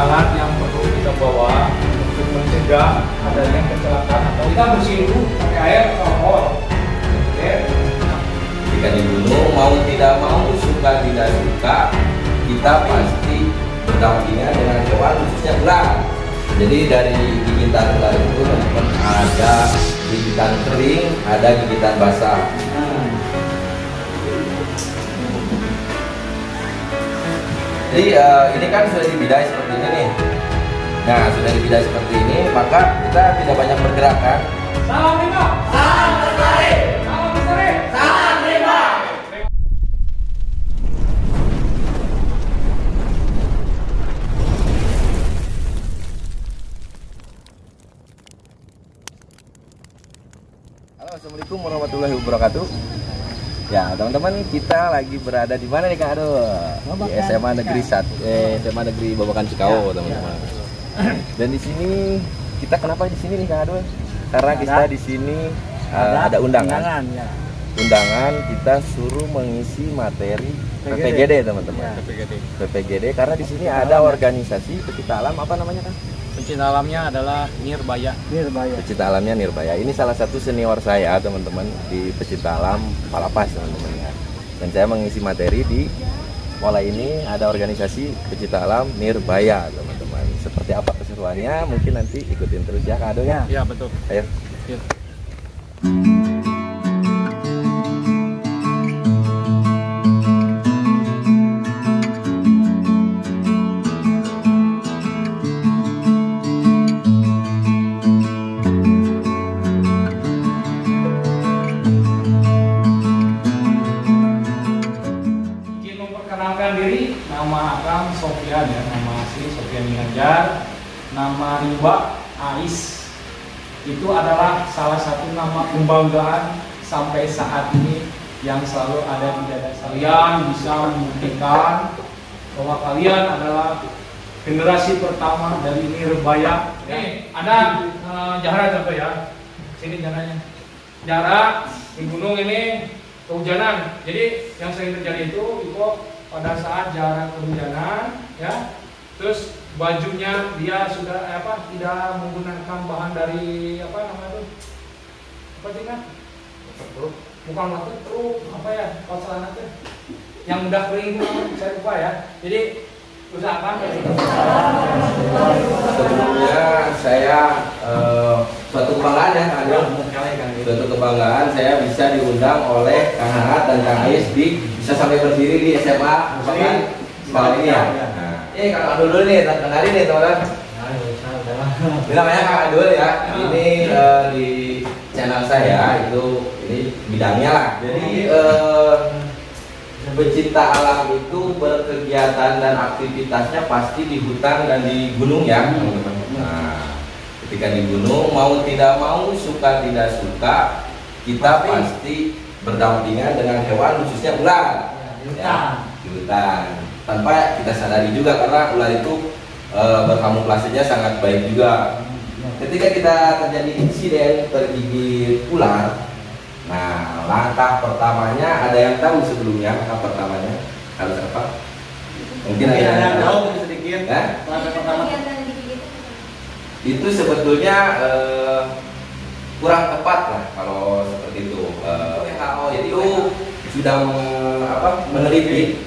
alat yang perlu kita bawa untuk mencegah adanya kecelakaan atau kita bersihin dulu pakai air atau alkohol. Oke. Ketika di gunung, mau tidak mau, suka tidak suka, kita pasti berdampingan dengan hewan, khususnya ular. Jadi dari gigitan ular itu teman-teman ada gigitan kering, ada gigitan basah. Jadi ini kan sudah dibidai seperti ini nih. Nah, sudah dibidai seperti ini, maka kita tidak banyak bergerak kan. Salam lima. Salam lestari. Salam lestari. Salam lima. Halo, assalamualaikum warahmatullahi wabarakatuh. Ya, teman-teman, kita lagi berada di mana nih Kak Ado? Di SMA Negeri SMA Negeri Babakan Cikau, teman-teman. Dan di sini kita kenapa di sini nih Kak Ado? Karena kita di sini ada undangan. Undangan kita suruh mengisi materi PPGD, teman-teman. PPGD karena di sini ada organisasi pecinta alam, apa namanya Kak? Pecinta alamnya adalah Nirbaya. Pecinta alamnya Nirbaya. Ini salah satu senior saya, teman-teman, di pecinta alam Palapas, teman-teman ya. Dan saya mengisi materi di sekolah ini, ada organisasi pecinta alam Nirbaya, teman-teman. Seperti apa keseruannya? Mungkin nanti ikutin terus ya Kak Ado ya. Iya, betul. Ayo. Yuk. Diri, nama Akang Sofian ya, nama asli Sofian Ginanjar, nama Rimba Ais. Itu adalah salah satu nama kebanggaan sampai saat ini yang selalu ada di dada kalian, bisa membuktikan bahwa kalian adalah generasi pertama dari Nirbaya. Nih, ada jarak contoh ya. Sini jaraknya. Jarak di gunung ini kehujanan. Jadi yang sering terjadi itu pada saat jarak kehujanan ya, terus bajunya dia sudah tidak menggunakan bahan dari namanya tuh sih kan, bukan waterproof kalau celana tuh yang udah kering saya lupa ya. Jadi usahakan sebelumnya saya suatu kebanggaan ya Kak Ado. Suatu kebanggaan saya bisa diundang oleh Kang Hangat dan Kang Ais bisa sampai berdiri di SMA sekolah ini ya. Nah, ini Kang Adul dulu nih, kenalin nih teman-teman. Ini namanya Kang Adul ya. Ini di channel saya ini bidangnya lah. Jadi pecinta alam itu berkegiatan dan aktivitasnya pasti di hutan dan di gunung ya, teman-teman. Nah, ketika di gunung, mau tidak mau, suka tidak suka, kita pasti berdampingan dengan hewan, khususnya ular. Di hutan. Tanpa kita sadari juga karena ular itu berkamuflasenya sangat baik juga. Ketika kita terjadi insiden tergigit ular, nah langkah pertamanya ada yang tahu sebelumnya langkah pertamanya harus apa? Mungkin ada yang tahu sedikit. Langkah pertama itu sebetulnya kurang tepat lah kalau seperti itu. WHO itu sudah meneliti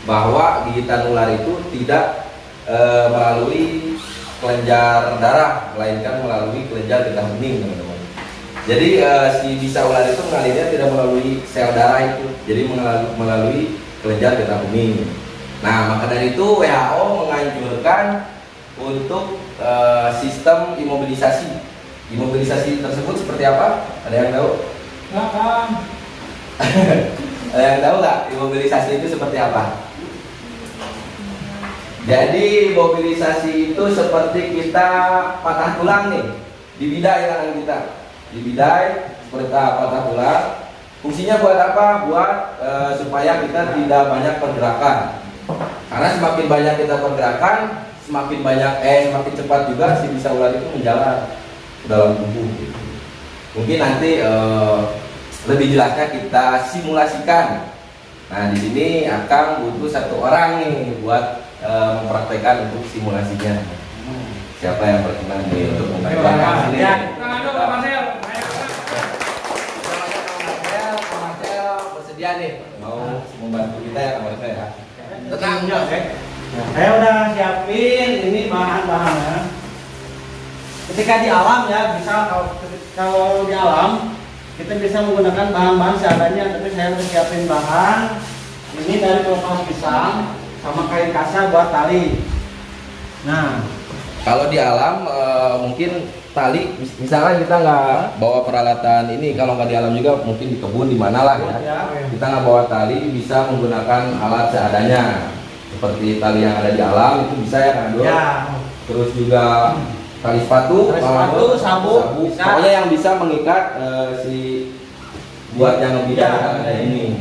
bahwa gigitan ular itu tidak melalui kelenjar darah, melainkan melalui kelenjar getah bening, teman-teman. Jadi si bisa ular itu mengalirnya tidak melalui sel darah itu, jadi melalui kelenjar getah bening. Nah, maka dari itu WHO menganjurkan untuk sistem imobilisasi. Imobilisasi tersebut seperti apa? Ada yang tahu? Nggak kan? Ada yang tahu nggak imobilisasi itu seperti apa? Jadi mobilisasi itu seperti kita patah tulang nih, dibidai tangan kita, dibidai seperti patah tulang. Fungsinya buat apa? Buat supaya kita tidak banyak pergerakan. Karena semakin banyak kita pergerakan, semakin cepat juga si bisa ular itu menjalar ke dalam tubuh. Mungkin nanti lebih jelasnya kita simulasikan. Nah, di sini Akang butuh satu orang nih buat mempraktekkan untuk simulasinya. Siapa yang berkenan nih untuk membantu? Ya. Bersedia nih mau membantu kita ya kawan saya ya. Tenang ya, saya udah siapin ini bahan-bahannya. Ketika di alam ya, bisa kalau di alam kita bisa menggunakan bahan-bahan seadanya, tapi saya udah siapin bahan ini dari kelopak pisang sama kain kasa buat tali. Nah, kalau di alam mungkin tali, misalnya kita nggak bawa peralatan ini, kalau nggak di alam juga mungkin di kebun di mana lah ya. Kita nggak bawa tali, bisa menggunakan alat seadanya. Seperti tali yang ada di alam itu bisa ya kan Dul? ya. Terus juga tali sepatu, sabuk, bisa. pokoknya yang bisa mengikat si buat yang bidang yang ada ini.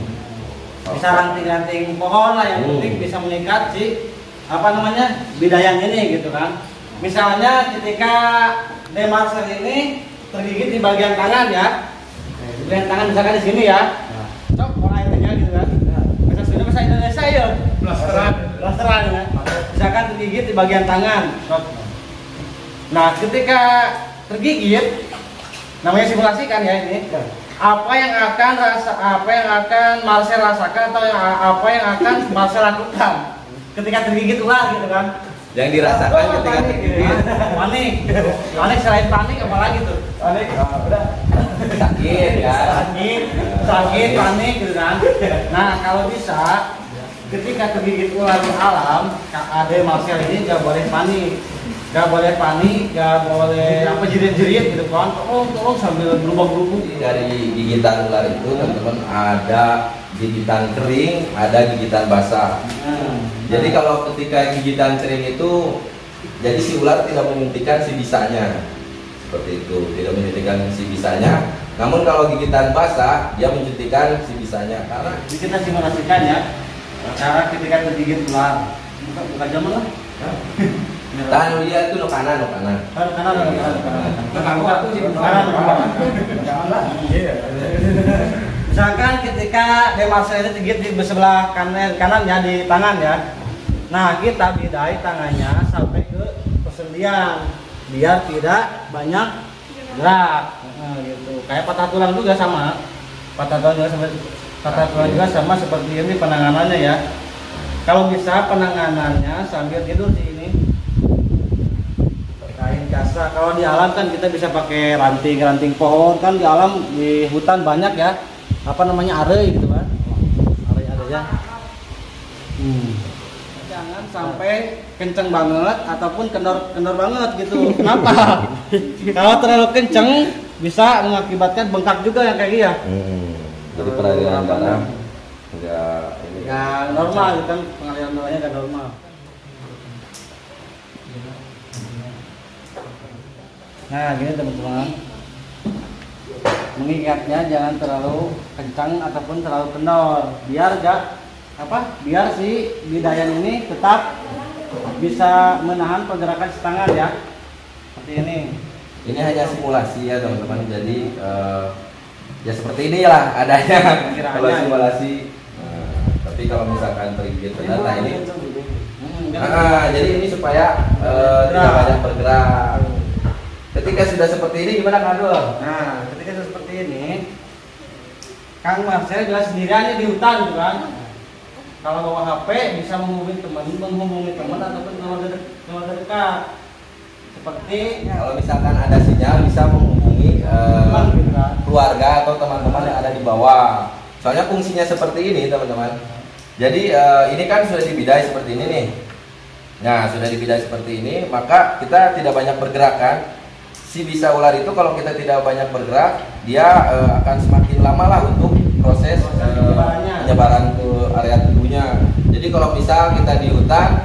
Bisa ranting-ranting pohon lah, yang penting bisa mengikat si apa namanya bidayang ini gitu kan. Misalnya ketika demarser ini tergigit di bagian tangan ya, di bagian tangan misalkan di sini ya, cok orang aja gitu kan. Bahasa Indonesia ya, blasteran ya. Misalkan tergigit di bagian tangan. Nah, ketika tergigit, namanya simulasi kan ya ini. Apa yang akan Marcel rasakan atau apa yang akan Marcel lakukan ketika tergigit ular gitu kan? Yang dirasakan ketika tergigit panik selain panik apalagi tuh? Panik, udah sakit ya. sakit, panik gitu kan. Nah, kalau bisa ketika tergigit ular di alam, Ade Marcel ini nggak boleh panik. Gak boleh panik, gak boleh apa jerit-jerit gitu kan. Tolong sambil berubah-ubah. Dari gigitan ular itu teman-teman ada gigitan kering, ada gigitan basah. Jadi kalau ketika gigitan kering itu, jadi si ular tidak menyuntikkan si bisanya, seperti itu, tidak menyuntikkan si bisanya. Namun kalau gigitan basah, dia menyuntikkan si bisanya. Karena kita simulasikan ya, cara ketika tergigit ular. Bukan zaman lah. tahan dia itu no kanan. Kanan. Misalkan ketika demarser ini tergigit di sebelah kanan ya, di tangan ya. Nah, kita bidai tangannya sampai ke persendian biar tidak banyak gerak. Nah, gitu. Kayak patah tulang juga sama. Patah tulang juga sama seperti ini penanganannya ya. Kalau bisa penanganannya sambil tidur sih ini. Kain kasa. Kalau di alam kan kita bisa pakai ranting pohon, kan di alam di hutan banyak ya. Apa namanya, are gitu kan. Are ya. Jangan sampai kenceng banget ataupun kendor banget gitu. Kenapa? Kalau terlalu kenceng bisa mengakibatkan bengkak juga yang kayak gini ya. Jadi pengaliran darah nggak normal gitu kan, pengaliran darahnya nggak normal. Nah gini teman-teman, mengikatnya jangan terlalu kencang ataupun terlalu kendor, biar si bidayan ini tetap bisa menahan pergerakan si tangan ya, seperti ini. Ini hanya simulasi ya teman-teman, jadi ya seperti inilah adanya kalau simulasi. Tapi kalau misalkan tergigit benar, nah ini jadi ini supaya tidak banyak bergerak. Ketika sudah seperti ini gimana Kang Dul? Nah, ketika sudah seperti ini, Kang Marcel jelas sendirian di hutan gitu kan. Kalau bawa HP bisa menghubungi teman ataupun keluarga dekat. Seperti kalau misalkan ada sinyal bisa menghubungi keluarga atau teman-teman yang ada di bawah. Soalnya fungsinya seperti ini teman-teman. Jadi ini kan sudah dibidai seperti ini nih. Nah sudah dibidai seperti ini, maka kita tidak banyak bergerak kan. Si bisa ular itu kalau kita tidak banyak bergerak, dia akan semakin lama lah untuk proses penyebaran ke area tubuhnya. Jadi kalau misal kita di hutan,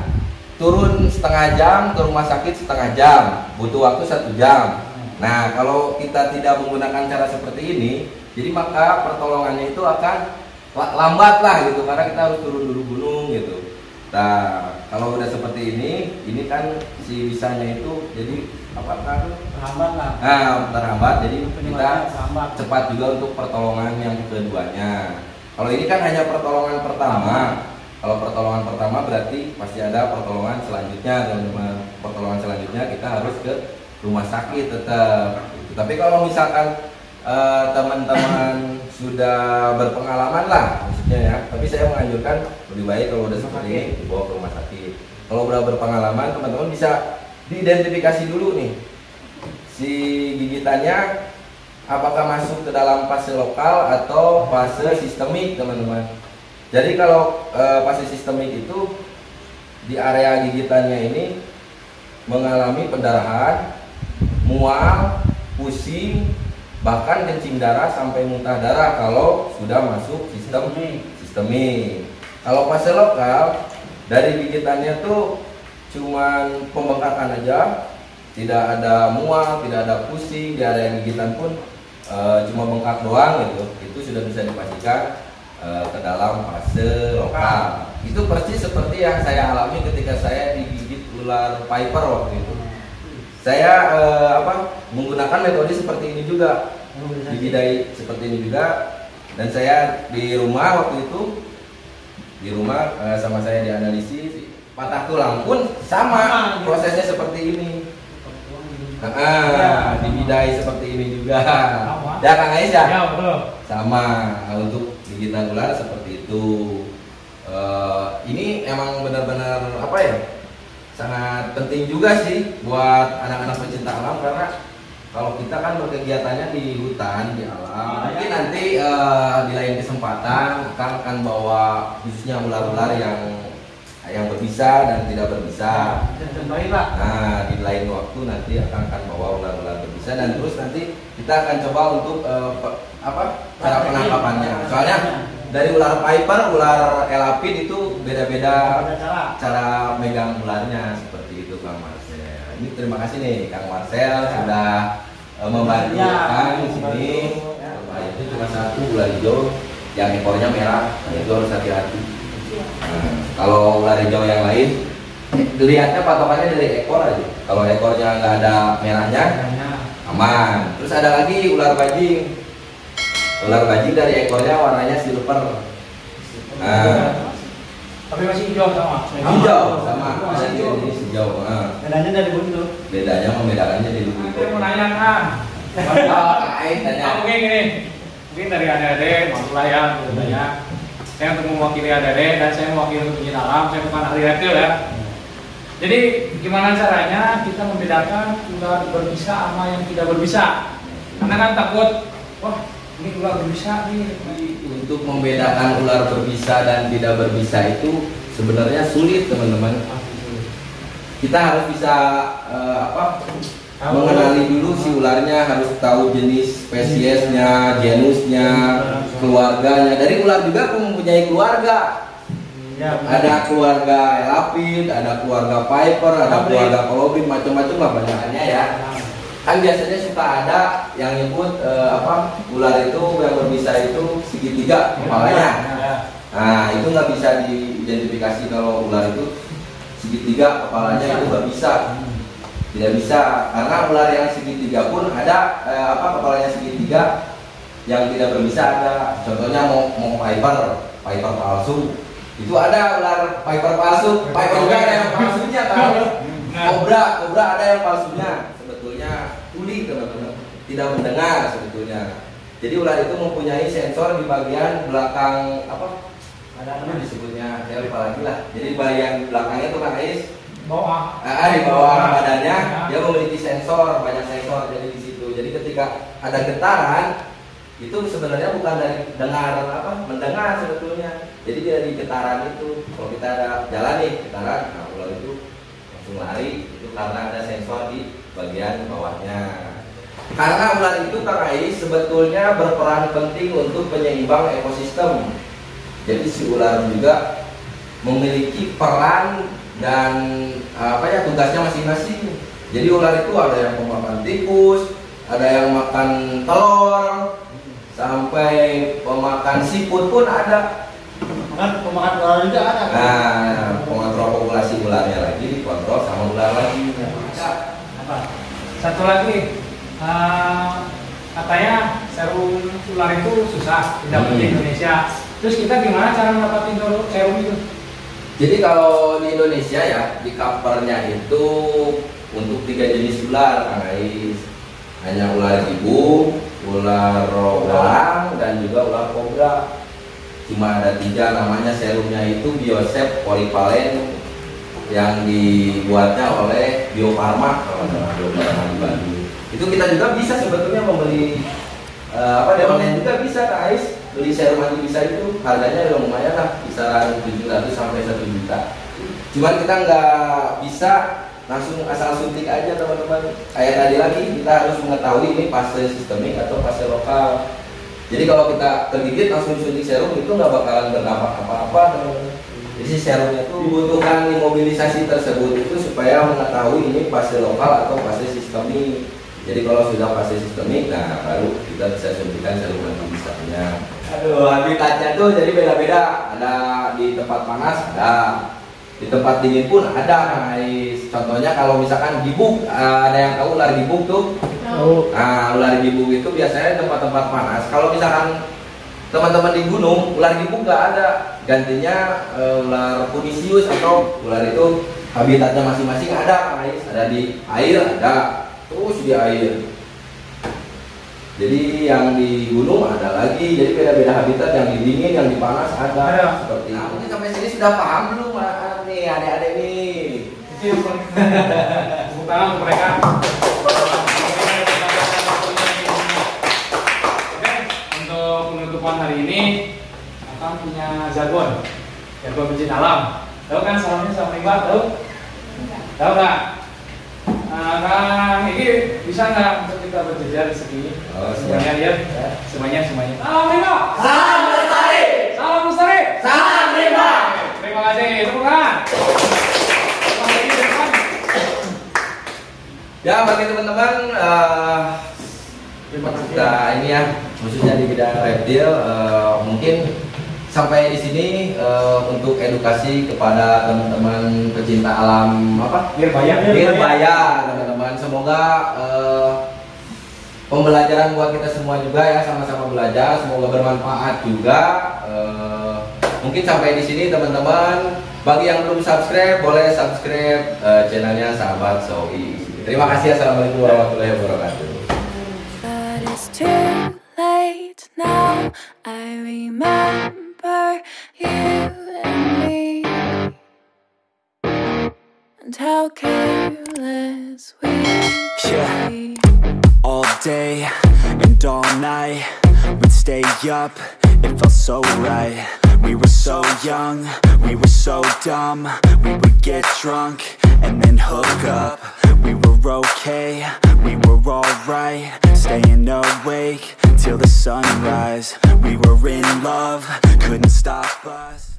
turun setengah jam, ke rumah sakit setengah jam, butuh waktu 1 jam. Nah kalau kita tidak menggunakan cara seperti ini, jadi maka pertolongannya itu akan lambat lah gitu, karena kita harus turun dulu gunung gitu. Nah kalau udah seperti ini kan si bisanya itu jadi terhambat lah. Nah terhambat, jadi kita cepat juga untuk pertolongan yang keduanya. Kalau ini kan hanya pertolongan pertama. Kalau pertolongan pertama berarti pasti ada pertolongan selanjutnya, teman-teman. Pertolongan selanjutnya kita harus ke rumah sakit tetap. Tapi kalau misalkan teman-teman sudah berpengalaman lah maksudnya ya, tapi saya menganjurkan lebih baik kalau udah seperti ini dibawa ke rumah sakit. Kalau udah berpengalaman, teman-teman bisa diidentifikasi dulu nih si gigitannya apakah masuk ke dalam fase lokal atau fase sistemik, teman-teman. Jadi kalau fase sistemik itu di area gigitannya ini mengalami pendarahan, mual, pusing, bahkan kencing darah sampai muntah darah kalau sudah masuk sistemik. Kalau fase lokal dari gigitannya tuh cuman pembengkakan aja, tidak ada mual, tidak ada pusing, di area gigitan pun cuma bengkak doang gitu. Itu sudah bisa dipastikan ke dalam fase lokal. Itu persis seperti yang saya alami ketika saya digigit ular viper waktu itu. Saya menggunakan metode seperti ini juga, dibidai seperti ini juga, dan saya di rumah waktu itu sama saya dianalisis, patah tulang pun sama prosesnya seperti ini. Dibidai seperti ini juga. Ya Kang Ais ya? Ya betul. Sama untuk gigitan ular seperti itu. Ini emang benar-benar sangat penting juga sih buat anak-anak pecinta alam, karena kalau kita kan berkegiatannya di hutan, di alam, mungkin nanti di lain kesempatan akan bawa khususnya ular-ular yang berbisa dan tidak berbisa. Nah, di lain waktu nanti akan bawa ular-ular berbisa, dan terus nanti kita akan coba untuk cara penangkapannya. Soalnya dari ular viper, ular elapid itu beda-beda cara megang ularnya seperti itu, Kang Marcel. Ini terima kasih nih Kang Marcel sudah membantu Kang di sini. Itu cuma satu ular hijau yang ekornya merah, itu harus hati-hati. Kalau ular hijau yang lain, dilihatnya patokannya dari ekor aja. Kalau ekornya nggak ada merahnya, aman. Terus ada lagi ular bajing. Ular bajing dari ekornya warnanya silver. Tapi masih hijau sama. Hijau sama. Masih hijau. Bedanya dari bentuk. Bedanya membedakannya di bentuk. Saya mau nanya Kang. Mungkin gini, mungkin dari adik-adik, maksudlah ya, tanya. Saya untuk mewakili adik-adik dan saya mewakili pecinta alam, saya bukan ahli reptil ya. Jadi gimana caranya kita membedakan ular berbisa sama yang tidak berbisa? Karena kan takut, wah ini ular berbisa nih. Untuk membedakan ular berbisa dan tidak berbisa itu sebenarnya sulit, teman-teman. Kita harus bisa mengenali dulu si ularnya, harus tahu jenis spesiesnya, genusnya, keluarganya. Dari ular juga mempunyai keluarga. Ada keluarga elapid, ada keluarga viper, ada keluarga kolobrin, macam-macam lah banyakannya ya. Kan biasanya suka ada yang nyebut ular itu yang berbisa itu segitiga kepalanya. Nah itu nggak bisa diidentifikasi kalau ular itu segitiga kepalanya, itu nggak bisa. Tidak bisa, karena ular yang segitiga pun ada kepalanya segitiga yang tidak berbisa ada. Contohnya mau viper palsu. Itu ada ular viper palsu, viper juga ada yang palsunya tahu. Kobra ada yang palsunya. Sebetulnya tuli, teman-teman, tidak mendengar sebetulnya. Jadi ular itu mempunyai sensor di bagian belakang ada disebutnya, saya lupa lagi lah. Jadi bagian belakangnya tuh Kang Ais, di bawah badannya dia memiliki sensor, banyak sensor jadi di situ. Jadi ketika ada getaran itu sebenarnya bukan dari mendengar sebetulnya. Jadi dari getaran itu, kalau kita ada jalan nih getaran, nah ular itu langsung lari, itu karena ada sensor di bagian bawahnya. Karena ular itu Kang Ais sebetulnya berperan penting untuk penyeimbang ekosistem. Jadi si ular juga memiliki peran dan tugasnya masing-masing. Jadi ular itu ada yang pemakan tikus, ada yang makan telur, sampai pemakan siput pun ada. Pemakan ular juga ada. Nah, pengontrol populasi ularnya lagi dikontrol sama ular lagi. Satu lagi, katanya serum ular itu susah didapat di Indonesia. Terus kita gimana cara mendapatkan serum itu? Jadi kalau di Indonesia ya, di covernya itu untuk 3 jenis ular, Kang Ais. Hanya ular ibu, ular belang, dan juga ular kobra. Cuma ada 3, namanya serumnya itu Biosept Polyvalent yang dibuatnya oleh Bio Farma kalau Bio Farma di Bandung. Itu kita juga bisa sebetulnya membeli di online juga bisa, Kak Ais. Beli serum anti bisa itu harganya lumayan lah, kisaran 700 sampai 1 juta. Cuman kita nggak bisa langsung asal suntik aja teman-teman. Kayak tadi lagi kita harus mengetahui ini fase sistemik atau fase lokal. Jadi kalau kita kegigit langsung suntik serum itu nggak bakalan berdampak apa-apa teman-teman. Jadi si serumnya itu dibutuhkan imobilisasi tersebut itu supaya mengetahui ini fase lokal atau fase sistemik. Jadi kalau sudah fase sistemik, nah baru kita bisa suntikan serum anti-bisanya. Aduh, habitatnya tuh jadi beda-beda. Ada di tempat panas, ada di tempat dingin pun ada, guys. Contohnya kalau misalkan gibug, ada yang tahu ular gibug tuh? Nah, ular gibug itu biasanya tempat-tempat panas. Kalau misalkan teman-teman di gunung, ular gibug nggak ada. Gantinya ular punisius atau ular itu habitatnya masing-masing ada, guys. Ada di air, ada. Terus di air. Jadi yang di gunung ada lagi. Jadi beda-beda habitat, yang di dingin, yang di panas ada. Seperti itu. Mungkin sampai sini sudah paham belum nih adik-adik nih? Itu yang paling tepuk tangan untuk mereka. Oke, untuk penutupan hari ini Akang punya jargon pecinta alam. Tahu kan salamnya sama Rimba? Tahu? Tahu nggak? Nah, Kang, ini bisa nggak untuk kita berjejer di sini? Oh, semuanya ya, semuanya. Salam Rimba. Salam lestari. Salam lestari. Salam Rimba. Terima kasih, tepuk tangan. Ya, bagi teman-teman, kita ini ya, khususnya di bidang reptil, mungkin sampai di sini untuk edukasi kepada teman-teman pecinta alam Nirbaya, teman-teman. Semoga pembelajaran buat kita semua juga ya, sama-sama belajar. Semoga bermanfaat juga. Mungkin sampai di sini teman-teman. Bagi yang belum subscribe, boleh subscribe channelnya Sahabat Sohi. Terima kasih. Assalamualaikum warahmatullahi wabarakatuh. But it's too late now. I remember you and me, and how careless we Yeah. be. All day and all night, we'd stay up, it felt so right. We were so young, we were so dumb. We would get drunk and then hook up. We were okay, we were alright, staying awake till the sunrise. We were in love, couldn't stop us.